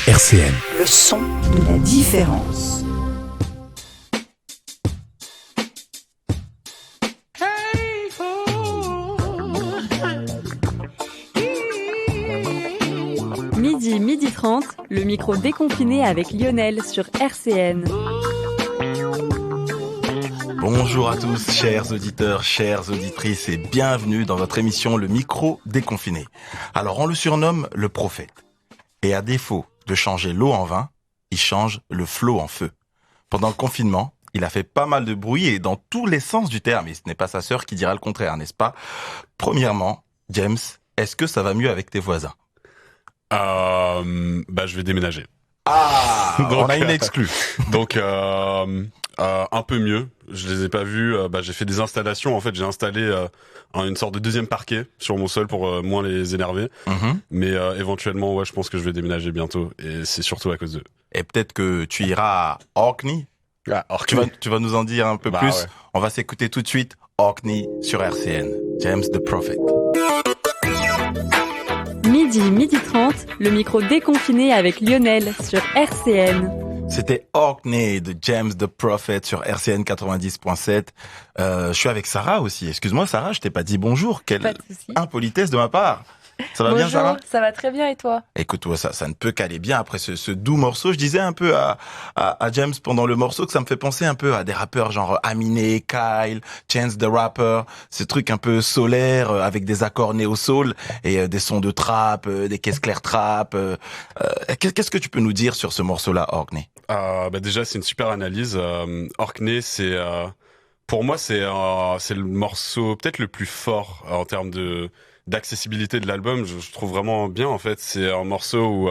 RCN. Le son de la différence. Midi 30, le micro déconfiné avec Lionel sur RCN. Bonjour à tous, chers auditeurs, chères auditrices et bienvenue dans votre émission Le Micro Déconfiné. Alors on le surnomme le prophète. Et à défaut de changer l'eau en vin, il change le flot en feu. Pendant le confinement, il a fait pas mal de bruit et dans tous les sens du terme. Et ce n'est pas sa sœur qui dira le contraire, n'est-ce pas? Premièrement, James, est-ce que ça va mieux avec tes voisins? Je vais déménager. Ah, donc, on a une exclue. Donc, un peu mieux. Je les ai pas vus. J'ai fait des installations. En fait, j'ai installé une sorte de deuxième parquet sur mon sol pour moins les énerver. Mais éventuellement, ouais, je pense que je vais déménager bientôt. Et c'est surtout à cause d'eux. Et peut-être que tu iras à Orkney. Tu vas nous en dire un peu plus. Ouais. On va s'écouter tout de suite Orkney sur RCN. James the Prophet. Midi 30, le micro déconfiné avec Lionel sur RCN. C'était Orkney de James the Prophet sur RCN 90.7. Je suis avec Sarah aussi. Excuse-moi Sarah, je t'ai pas dit bonjour. Quelle Pas de souci. impolitesse de ma part. Ça va Bonjour, bien Sarah? ça va très bien et toi? Écoute, ça ne peut qu'aller bien après ce doux morceau. Je disais un peu à James pendant le morceau que ça me fait penser un peu à des rappeurs genre Aminé, Kyle, Chance the Rapper, ce truc un peu solaire avec des accords néo-soul et des sons de trap, des caisses claires trap. Qu'est-ce que tu peux nous dire sur ce morceau-là, Orkney? Déjà, c'est une super analyse. Orkney, pour moi, c'est le morceau peut-être le plus fort en termes d'accessibilité de l'album. Je trouve vraiment bien, en fait. C'est un morceau où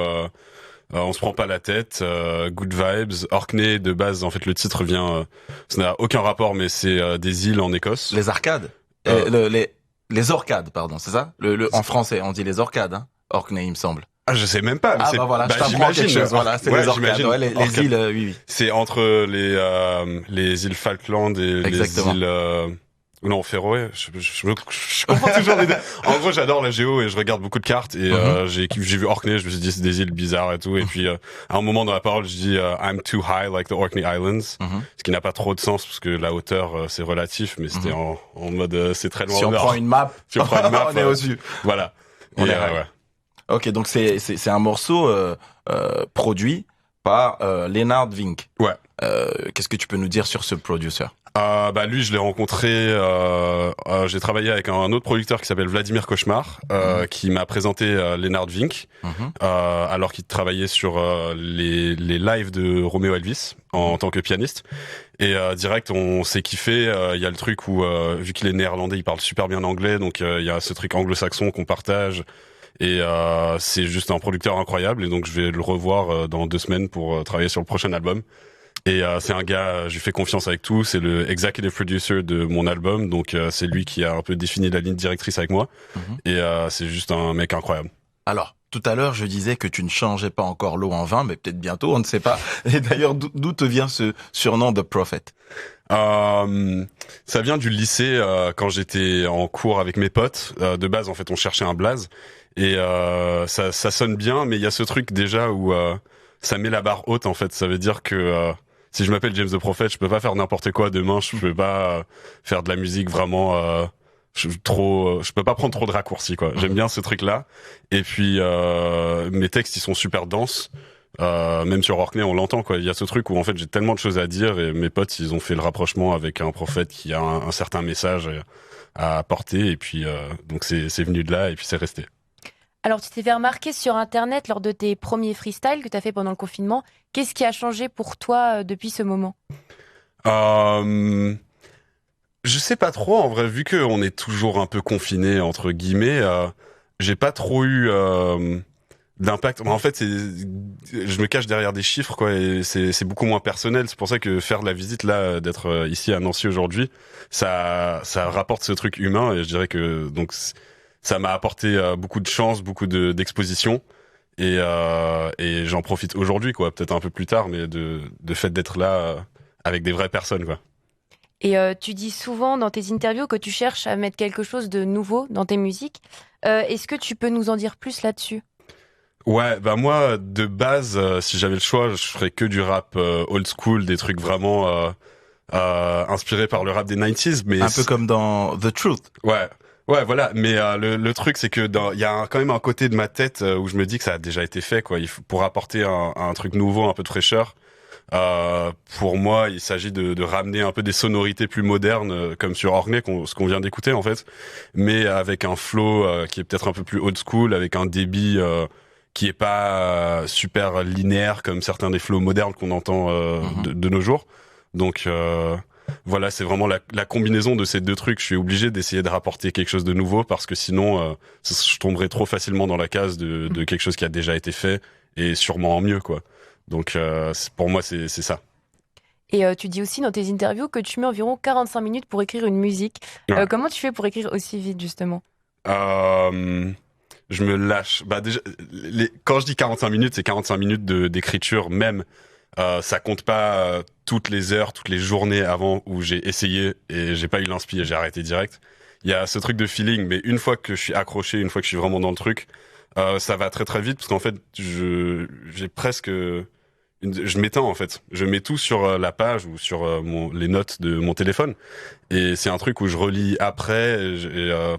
on se prend pas la tête, good vibes. Orkney, de base, en fait, le titre vient... ça n'a aucun rapport, mais c'est des îles en Écosse. Les arcades, les orcades, pardon, c'est ça? En français, on dit les orcades, hein? Orkney, il me semble. Ah, je sais même pas. Mais je t'apprends quelque chose. Voilà, c'est les orcades. Ouais, les îles, oui. C'est entre les îles Falkland et Exactement. les îles... Non, Féroé, je comprends toujours les deux. En gros, j'adore la géo et je regarde beaucoup de cartes et j'ai vu Orkney, je me suis dit c'est des îles bizarres et tout. Et puis à un moment dans la parole, je dis I'm too high like the Orkney Islands, ce qui n'a pas trop de sens parce que la hauteur c'est relatif, mais c'était en mode c'est très loin. Si on prend une map, on est au-dessus. Voilà. On est ouais. Ok, donc c'est un morceau produit par Leonard Vink. Ouais. Qu'est-ce que tu peux nous dire sur ce producer? Lui, je l'ai rencontré. J'ai travaillé avec un autre producteur qui s'appelle Vladimir Cauchemar, qui m'a présenté Leonard Vink, alors qu'il travaillait sur les lives de Romeo Elvis en tant que pianiste. Et direct, on s'est kiffé. Il y a le truc où, vu qu'il est néerlandais, il parle super bien anglais, donc il y a ce truc anglo-saxon qu'on partage. Et c'est juste un producteur incroyable. Et donc, je vais le revoir dans 2 semaines pour travailler sur le prochain album. Et c'est un gars, je lui fais confiance avec tout. C'est le executive producer de mon album, donc c'est lui qui a un peu défini la ligne directrice avec moi. Et c'est juste un mec incroyable. Alors, tout à l'heure, je disais que tu ne changeais pas encore l'eau en vin, mais peut-être bientôt, on ne sait pas. Et d'ailleurs, d'où te vient ce surnom de Prophet? Ça vient du lycée quand j'étais en cours avec mes potes. De base, en fait, on cherchait un blaze et ça sonne bien, mais il y a ce truc déjà où ça met la barre haute. En fait, ça veut dire que si je m'appelle James the Prophet, je peux pas faire n'importe quoi demain. Je peux pas faire de la musique vraiment. Je peux pas prendre trop de raccourcis, quoi. J'aime bien ce truc-là. Et puis mes textes, ils sont super denses. Même sur Orkney, on l'entend, quoi. Il y a ce truc où en fait j'ai tellement de choses à dire et mes potes, ils ont fait le rapprochement avec un prophète qui a un certain message à apporter. Et puis donc c'est venu de là et puis c'est resté. Alors, tu t'es fait remarquer sur Internet lors de tes premiers freestyles que tu as fait pendant le confinement. Qu'est-ce qui a changé pour toi depuis ce moment? Je sais pas trop, en vrai, vu qu'on est toujours un peu confiné, entre guillemets, j'ai pas trop eu d'impact. En fait, je me cache derrière des chiffres, quoi, et c'est beaucoup moins personnel. C'est pour ça que faire de la visite, là, d'être ici à Nancy aujourd'hui, ça rapporte ce truc humain, et je dirais que donc ça m'a apporté beaucoup de chance, beaucoup d'exposition. Et j'en profite aujourd'hui, quoi, peut-être un peu plus tard, mais de fait d'être là avec des vraies personnes, quoi. Et tu dis souvent dans tes interviews que tu cherches à mettre quelque chose de nouveau dans tes musiques. Est-ce que tu peux nous en dire plus là-dessus? Ouais, bah moi, de base, si j'avais le choix, je ferais que du rap old school, des trucs vraiment inspirés par le rap des 90s. Mais Un peu comme dans The Truth. Ouais. Ouais, voilà. Mais le truc, c'est que il y a quand même un côté de ma tête où je me dis que ça a déjà été fait, quoi. Il faut, pour apporter un truc nouveau, un peu de fraîcheur. Pour moi, il s'agit de ramener un peu des sonorités plus modernes, comme sur Ornée, ce qu'on vient d'écouter en fait, mais avec un flow qui est peut-être un peu plus old school, avec un débit qui est pas super linéaire comme certains des flows modernes qu'on entend de nos jours. Donc voilà, c'est vraiment la combinaison de ces deux trucs. Je suis obligé d'essayer de rapporter quelque chose de nouveau parce que sinon, je tomberais trop facilement dans la case de quelque chose qui a déjà été fait et sûrement en mieux, quoi. Donc pour moi, c'est ça. Et tu dis aussi dans tes interviews que tu mets environ 45 minutes pour écrire une musique. Ouais. Comment tu fais pour écrire aussi vite, justement? Je me lâche. Bah déjà, quand je dis 45 minutes, c'est 45 minutes d'écriture même. Ça compte pas toutes les heures, toutes les journées avant où j'ai essayé et j'ai pas eu l'inspi et j'ai arrêté direct. Il y a ce truc de feeling, mais une fois que je suis accroché, une fois que je suis vraiment dans le truc, ça va très très vite parce qu'en fait, j'ai presque... je m'éteins en fait. Je mets tout sur la page ou sur les notes de mon téléphone. Et c'est un truc où je relis après.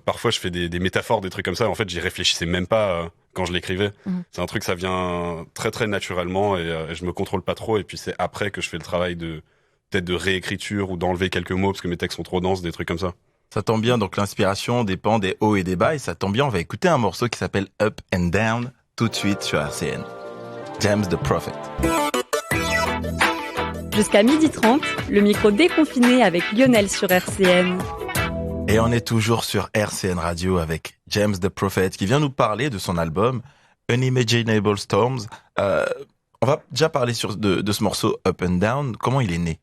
Parfois, je fais des métaphores, des trucs comme ça. En fait, j'y réfléchissais même pas quand je l'écrivais. C'est un truc, ça vient très très naturellement et je me contrôle pas trop. Et puis c'est après que je fais le travail peut-être de réécriture ou d'enlever quelques mots parce que mes textes sont trop denses, des trucs comme ça. Ça tombe bien, donc l'inspiration dépend des hauts et des bas. Et ça tombe bien, on va écouter un morceau qui s'appelle Up and Down tout de suite sur RCN. James the Prophet. Jusqu'à 12h30, le micro déconfiné avec Lionel sur RCN. Et on est toujours sur RCN Radio avec James the Prophet qui vient nous parler de son album Unimaginable Storms. On va déjà parler de ce morceau Up and Down. Comment il est né?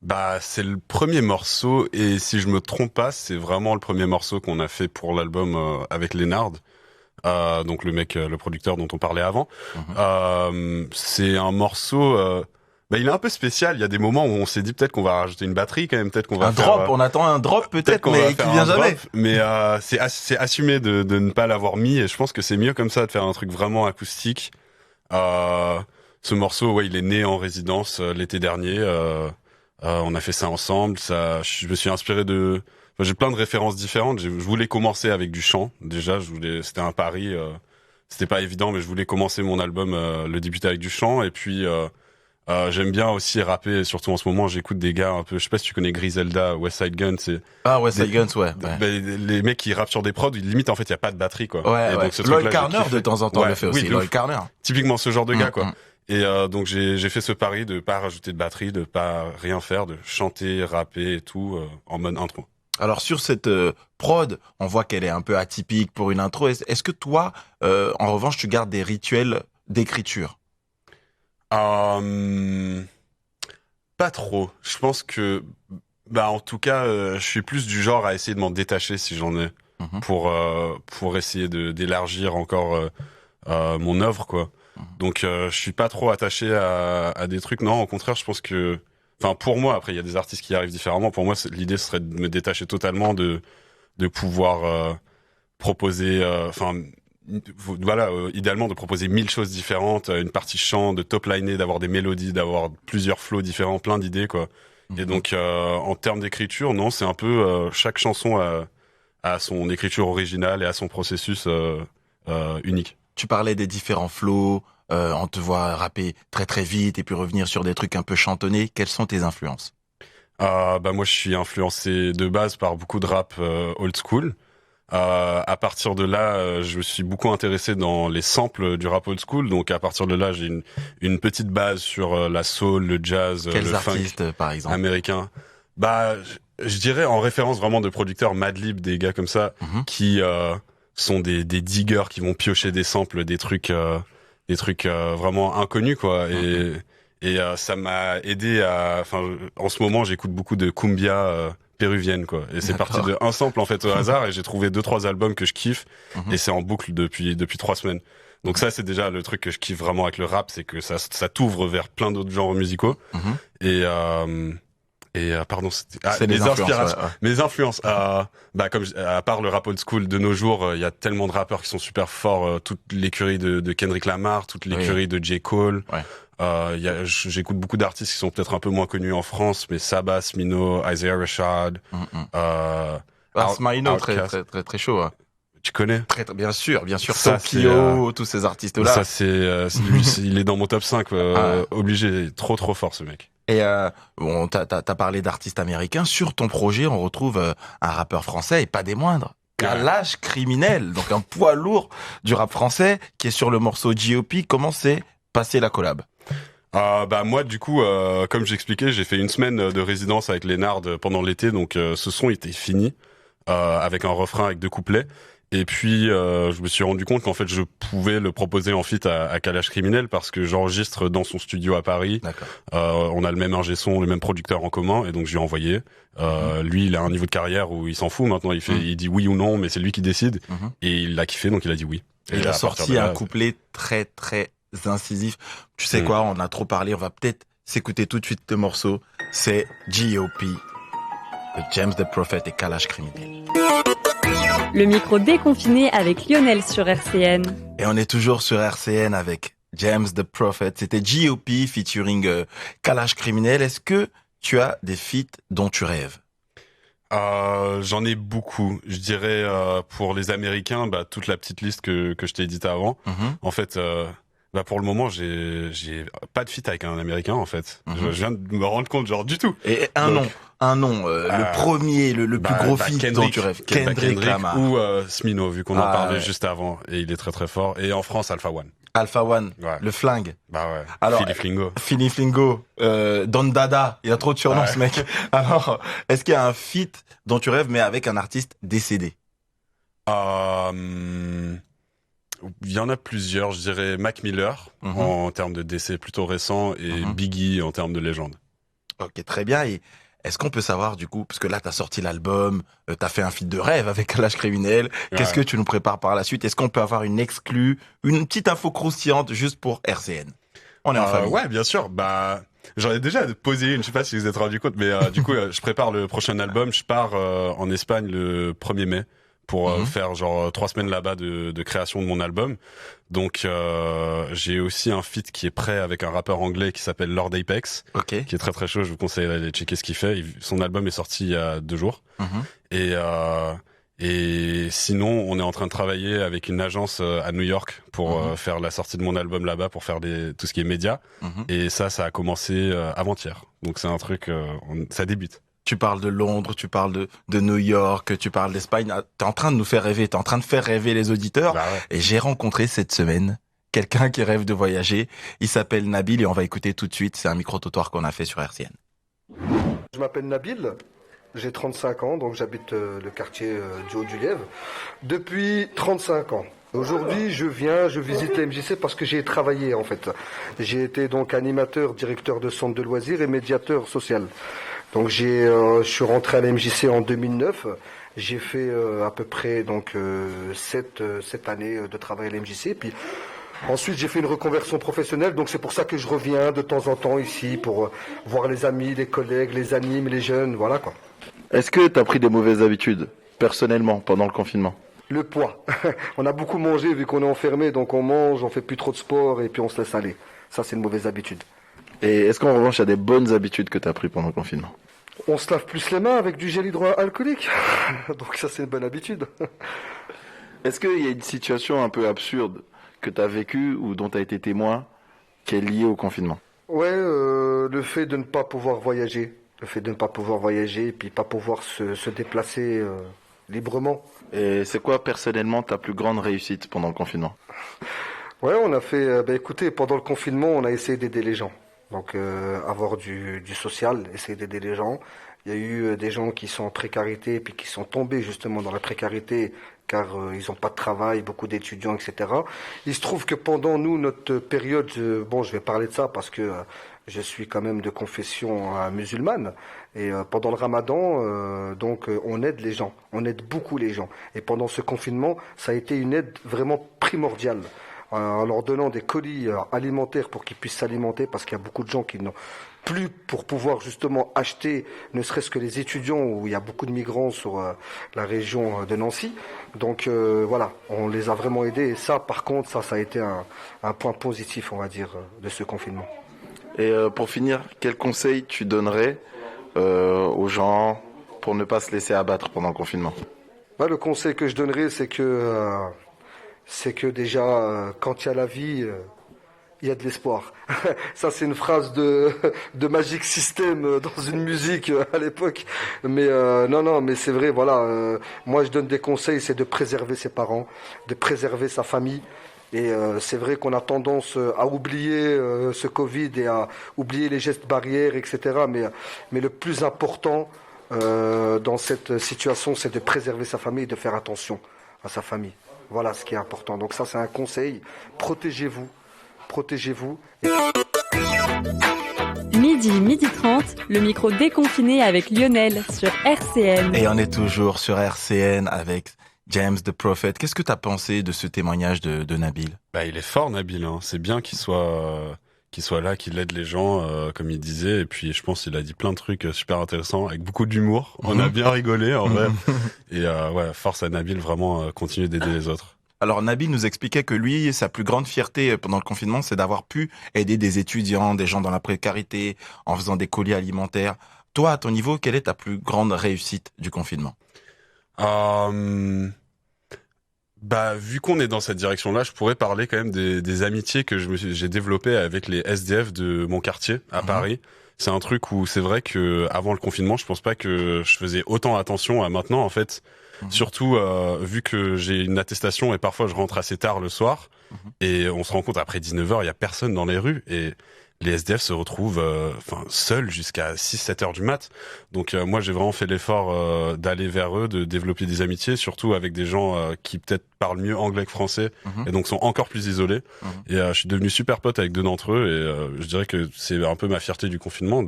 Bah, c'est le premier morceau et si je me trompe pas, c'est vraiment le premier morceau qu'on a fait pour l'album avec Leonard. Donc le producteur dont on parlait avant. C'est un morceau... il est un peu spécial. Il y a des moments où on s'est dit peut-être qu'on va rajouter une batterie quand même, peut-être qu'on va drop. On attend un drop peut-être mais qui vient jamais. Drop, mais c'est assumé de ne pas l'avoir mis et je pense que c'est mieux comme ça de faire un truc vraiment acoustique. Ce morceau, ouais, il est né en résidence l'été dernier. On a fait ça ensemble. Je me suis inspiré de... j'ai plein de références différentes. Je voulais commencer avec du chant. Déjà, c'était un pari. C'était pas évident, mais je voulais commencer mon album, le débuter avec du chant. Et puis, j'aime bien aussi rapper. Surtout en ce moment, j'écoute des gars un peu. Je sais pas si tu connais Griselda, West Side Gun. West Side Gun, ouais. Les mecs qui rappent sur des prods, limite en fait, il y a pas de batterie, quoi. Ouais. Et donc, Lloyd Carner de temps en temps le fait aussi. Oui, Lloyd Carner. Typiquement ce genre de gars, quoi. Et donc j'ai fait ce pari de pas rajouter de batterie, de pas rien faire, de chanter, rapper et tout en mode intro. Alors sur cette prod, on voit qu'elle est un peu atypique pour une intro. Est-ce que toi, en revanche, tu gardes des rituels d'écriture? Pas trop. Je pense que, en tout cas, je suis plus du genre à essayer de m'en détacher si j'en ai, pour essayer d'élargir encore mon œuvre, quoi. Donc je suis pas trop attaché à des trucs. Non, au contraire, je pense que, pour moi, après il y a des artistes qui y arrivent différemment. Pour moi, l'idée serait de me détacher totalement de pouvoir proposer, idéalement de proposer 1000 choses différentes, une partie chant, de top-liner, d'avoir des mélodies, d'avoir plusieurs flows différents, plein d'idées, quoi. Et donc en termes d'écriture, non, c'est un peu chaque chanson a son écriture originale et a son processus unique. Tu parlais des différents flows, on te voit rapper très très vite et puis revenir sur des trucs un peu chantonnés. Quelles sont tes influences? Moi je suis influencé de base par beaucoup de rap old school. À partir de là, je me suis beaucoup intéressé dans les samples du rap old school. Donc à partir de là, j'ai une petite base sur la soul, le jazz, Quels le artistes, funk par exemple, américain. Je dirais en référence vraiment de producteurs Madlib, des gars comme ça, qui sont des diggers qui vont piocher des samples, des trucs vraiment inconnus, quoi. Et ça m'a aidé en ce moment, j'écoute beaucoup de cumbia péruvienne, quoi. Et c'est parti de un sample, en fait, au hasard, et j'ai trouvé 2-3 albums que je kiffe, et c'est en boucle depuis 3 semaines. Donc ça, c'est déjà le truc que je kiffe vraiment avec le rap, c'est que ça t'ouvre vers plein d'autres genres musicaux. Et pardon, c'était C'est mes les influences, inspirations, ouais. mes influences. À part le rap old school de nos jours, il y a tellement de rappeurs qui sont super forts. Toute l'écurie de Kendrick Lamar, toute l'écurie de J. Cole. Ouais. J'écoute beaucoup d'artistes qui sont peut-être un peu moins connus en France, mais Sabah, Smino, Isaiah Rashad. Smino, très, Outkast. très, très, très chaud. Hein. Tu connais? Très, très, bien sûr. Ça, Tokyo, tous ces artistes-là. Ça, il est dans mon top 5, obligé. Trop, trop fort, ce mec. Et bon, t'as parlé d'artistes américains. Sur ton projet, on retrouve un rappeur français et pas des moindres. Kalash Criminel, donc un poids lourd du rap français qui est sur le morceau G.O.P. Comment s'est passée la collab? Moi, du coup, comme j'expliquais, j'ai fait une semaine de résidence avec Lénard pendant l'été, donc ce son était fini avec un refrain avec 2 couplets. Et puis, je me suis rendu compte qu'en fait, je pouvais le proposer en feat à Kalash Criminel parce que j'enregistre dans son studio à Paris. D'accord. On a le même ingé son, le même producteur en commun, et donc je lui ai envoyé. Lui, il a un niveau de carrière où il s'en fout maintenant. Il dit oui ou non, mais c'est lui qui décide. Et il a kiffé, donc il a dit oui. Et il a sorti un couplet très, très incisif. Tu sais quoi, on a trop parlé. On va peut-être s'écouter tout de suite le morceau. C'est G.O.P. de James the Prophet et Kalash Criminel. Le micro déconfiné avec Lionel sur RCN. Et on est toujours sur RCN avec James the Prophet. C'était G.O.P. featuring Kalash Criminel. Est-ce que tu as des feats dont tu rêves? J'en ai beaucoup. Je dirais pour les Américains, toute la petite liste que je t'ai dite avant. En fait, pour le moment, j'ai pas de feat avec un Américain en fait. Je viens de me rendre compte, genre du tout. Et un nom, le premier, le plus gros feat dont tu rêves. Kendrick Lamar. Ou Smino, vu qu'on en parlait ouais. juste avant. Et il est très très fort. Et en France, Alpha One. Alpha One, Ouais. le flingue. Bah ouais. Alors, Philly Flingo. Philly Flingo, Don Dada, il a trop de surnoms ce mec. Alors, est-ce qu'il y a un feat dont tu rêves mais avec un artiste décédé? Il y en a plusieurs, je dirais Mac Miller en termes de décès plutôt récent et Biggie en termes de légende. Ok, très bien. Et est-ce qu'on peut savoir du coup, parce que là t'as sorti l'album, t'as fait un feat de rêve avec Kalash Criminel, qu'est-ce que tu nous prépares par la suite? Est-ce qu'on peut avoir une exclue, une petite info croustillante juste pour RCN? On est en famille. Ouais, bien sûr. J'en ai déjà posé une, je sais pas si vous êtes rendu compte, mais du coup, je prépare le prochain album. Je pars en Espagne le 1er mai pour faire genre 3 semaines là-bas de création de mon album. Donc j'ai aussi un feat qui est prêt avec un rappeur anglais qui s'appelle Lord Apex, qui est très très chaud. Je vous conseille d'aller checker ce qu'il fait. Son album est sorti il y a 2 jours. Et sinon, on est en train de travailler avec une agence à New York pour faire la sortie de mon album là-bas, pour faire tout ce qui est média. Et ça a commencé avant-hier. Donc c'est un truc, ça débute. Tu parles de Londres, tu parles de New York, tu parles d'Espagne. T'es en train de nous faire rêver, t'es en train de faire rêver les auditeurs. Bah ouais. Et j'ai rencontré cette semaine quelqu'un qui rêve de voyager. Il s'appelle Nabil et on va écouter tout de suite. C'est un micro-trottoir qu'on a fait sur RCN. Je m'appelle Nabil, j'ai 35 ans, donc j'habite le quartier du Haut-du-Lièvre depuis 35 ans. Aujourd'hui, je visite la MJC parce que j'y ai travaillé en fait. J'ai été donc animateur, directeur de centre de loisirs et médiateur social. Donc je suis rentré à la MJC en 2009. J'ai fait à peu près donc 7 années de travail à la MJC. Puis ensuite, j'ai fait une reconversion professionnelle. Donc c'est pour ça que je reviens de temps en temps ici pour voir les amis, les collègues, les animes, les jeunes, voilà quoi. Est-ce que tu as pris des mauvaises habitudes, personnellement, pendant le confinement? Le poids. On a beaucoup mangé vu qu'on est enfermé, donc on mange, on fait plus trop de sport et puis on se laisse aller. Ça, c'est une mauvaise habitude. Et est-ce qu'en revanche, il y a des bonnes habitudes que tu as pris pendant le confinement? On se lave plus les mains avec du gel hydroalcoolique. Donc ça, c'est une bonne habitude. Est-ce qu'il y a une situation un peu absurde que tu as vécue ou dont tu as été témoin qui est liée au confinement? Ouais, le fait de ne pas pouvoir voyager. Le fait de ne pas pouvoir voyager et puis pas pouvoir se déplacer librement. Et c'est quoi personnellement ta plus grande réussite pendant le confinement? Ouais, on a fait, écoutez, pendant le confinement, on a essayé d'aider les gens. Donc avoir du social, essayer d'aider les gens. Il y a eu des gens qui sont en précarité et puis qui sont tombés justement dans la précarité car ils n'ont pas de travail, beaucoup d'étudiants, etc. Il se trouve que pendant notre période, je vais parler de ça parce que je suis quand même de confession musulmane. Et pendant le ramadan, on aide les gens, on aide beaucoup les gens. Et pendant ce confinement, ça a été une aide vraiment primordiale. en leur donnant des colis alimentaires pour qu'ils puissent s'alimenter, parce qu'il y a beaucoup de gens qui n'ont plus pour pouvoir justement acheter, ne serait-ce que les étudiants, où il y a beaucoup de migrants sur la région de Nancy. Donc voilà, on les a vraiment aidés. Et ça, par contre, ça a été un point positif, on va dire, de ce confinement. Et pour finir, quel conseil tu donnerais aux gens pour ne pas se laisser abattre pendant le confinement? Le conseil que je donnerais, c'est que déjà, quand il y a la vie, il y a de l'espoir. Ça, c'est une phrase de Magic System dans une musique à l'époque. Mais non, mais c'est vrai, voilà. Moi, je donne des conseils, c'est de préserver ses parents, de préserver sa famille. Et c'est vrai qu'on a tendance à oublier ce Covid et à oublier les gestes barrières, etc. Mais le plus important dans cette situation, c'est de préserver sa famille et de faire attention à sa famille. Voilà ce qui est important. Donc ça, c'est un conseil. Protégez-vous. Midi 30, le micro déconfiné avec Lionel sur RCN. Et on est toujours sur RCN avec James the Prophet. Qu'est-ce que tu as pensé de ce témoignage de Nabil? Il est fort, Nabil. Hein. C'est bien qu'il soit là, qu'il aide les gens, comme il disait. Et puis, je pense qu'il a dit plein de trucs super intéressants, avec beaucoup d'humour. On a bien rigolé, en vrai. Et force à Nabil, vraiment, continuer d'aider les autres. Alors Nabil nous expliquait que lui, sa plus grande fierté pendant le confinement, c'est d'avoir pu aider des étudiants, des gens dans la précarité, en faisant des colis alimentaires. Toi, à ton niveau, quelle est ta plus grande réussite du confinement? Vu qu'on est dans cette direction-là, je pourrais parler quand même des amitiés que j'ai développées avec les SDF de mon quartier à Paris. C'est un truc où c'est vrai que avant le confinement, je pense pas que je faisais autant attention à maintenant, en fait. Surtout vu que j'ai une attestation et parfois je rentre assez tard le soir et on se rend compte après 19h, il y a personne dans les rues et les SDF se retrouvent seuls jusqu'à 6-7 heures du mat. Donc moi j'ai vraiment fait l'effort d'aller vers eux, de développer des amitiés, surtout avec des gens qui peut-être parlent mieux anglais que français et donc sont encore plus isolés. Et je suis devenu super pote avec 2 d'entre eux et je dirais que c'est un peu ma fierté du confinement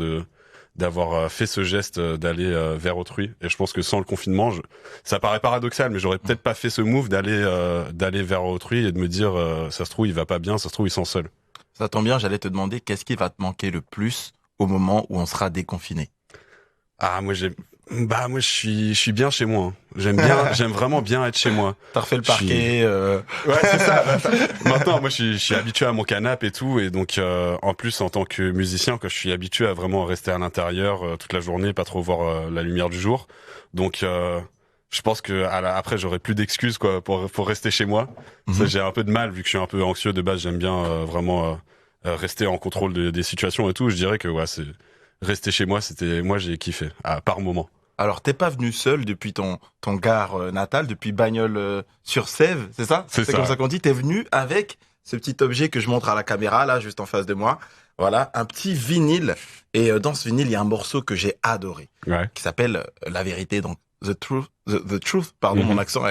d'avoir fait ce geste d'aller vers autrui. Et je pense que sans le confinement, ça paraît paradoxal, mais j'aurais peut-être pas fait ce move d'aller vers autrui et de me dire ça se trouve il va pas bien, ça se trouve il sent seul. Ça tombe bien, j'allais te demander qu'est-ce qui va te manquer le plus au moment où on sera déconfiné. Moi je suis bien chez moi. J'aime vraiment bien être chez moi. T'as refait le parquet. Ouais, c'est ça. Maintenant, moi, je suis habitué à mon canapé et tout, et donc en plus en tant que musicien, que je suis habitué à vraiment rester à l'intérieur toute la journée, pas trop voir la lumière du jour. Donc je pense que après j'aurai plus d'excuses pour rester chez moi. Ça, j'ai un peu de mal vu que je suis un peu anxieux de base. J'aime bien vraiment rester en contrôle des situations et tout. Je dirais que c'est rester chez moi, moi j'ai kiffé par moment. Alors, t'es pas venu seul depuis ton gare natal, depuis Bagnols-sur-Sèvre, c'est ça? C'est comme ça qu'on dit. T'es venu avec ce petit objet que je montre à la caméra, là, juste en face de moi. Voilà, un petit vinyle. Et dans ce vinyle, il y a un morceau que j'ai adoré, qui s'appelle La Vérité. Donc, The Truth. Pardon, mon accent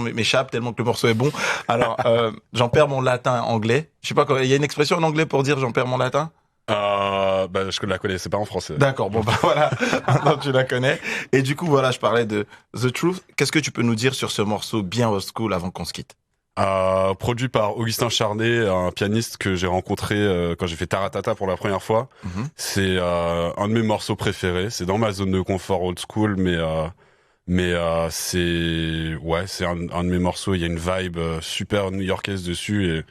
m'échappe tellement que le morceau est bon. Alors, j'en perds mon latin anglais. Je sais pas, il y a une expression en anglais pour dire j'en perds mon latin? Je la connais, c'est pas en français. D'accord, voilà, donc tu la connais. Et du coup, voilà, je parlais de The Truth. Qu'est-ce que tu peux nous dire sur ce morceau bien old school avant qu'on se quitte? Produit par Augustin Charnet, un pianiste que j'ai rencontré quand j'ai fait Taratata pour la première fois. C'est un de mes morceaux préférés. C'est dans ma zone de confort old school, mais c'est un de mes morceaux. Il y a une vibe super new-yorkaise dessus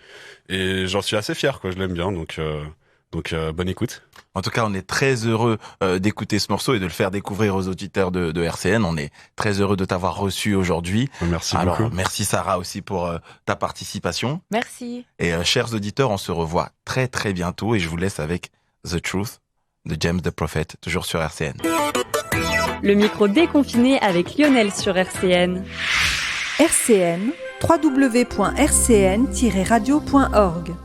et j'en suis assez fier, je l'aime bien, donc bonne écoute. En tout cas, on est très heureux d'écouter ce morceau et de le faire découvrir aux auditeurs de RCN. On est très heureux de t'avoir reçu aujourd'hui. Merci beaucoup. Merci Sarah aussi pour ta participation. Merci. Et chers auditeurs, on se revoit très très bientôt et je vous laisse avec The Truth de James the Prophet, toujours sur RCN. Le micro déconfiné avec Lionel sur RCN. RCN, www.rcn-radio.org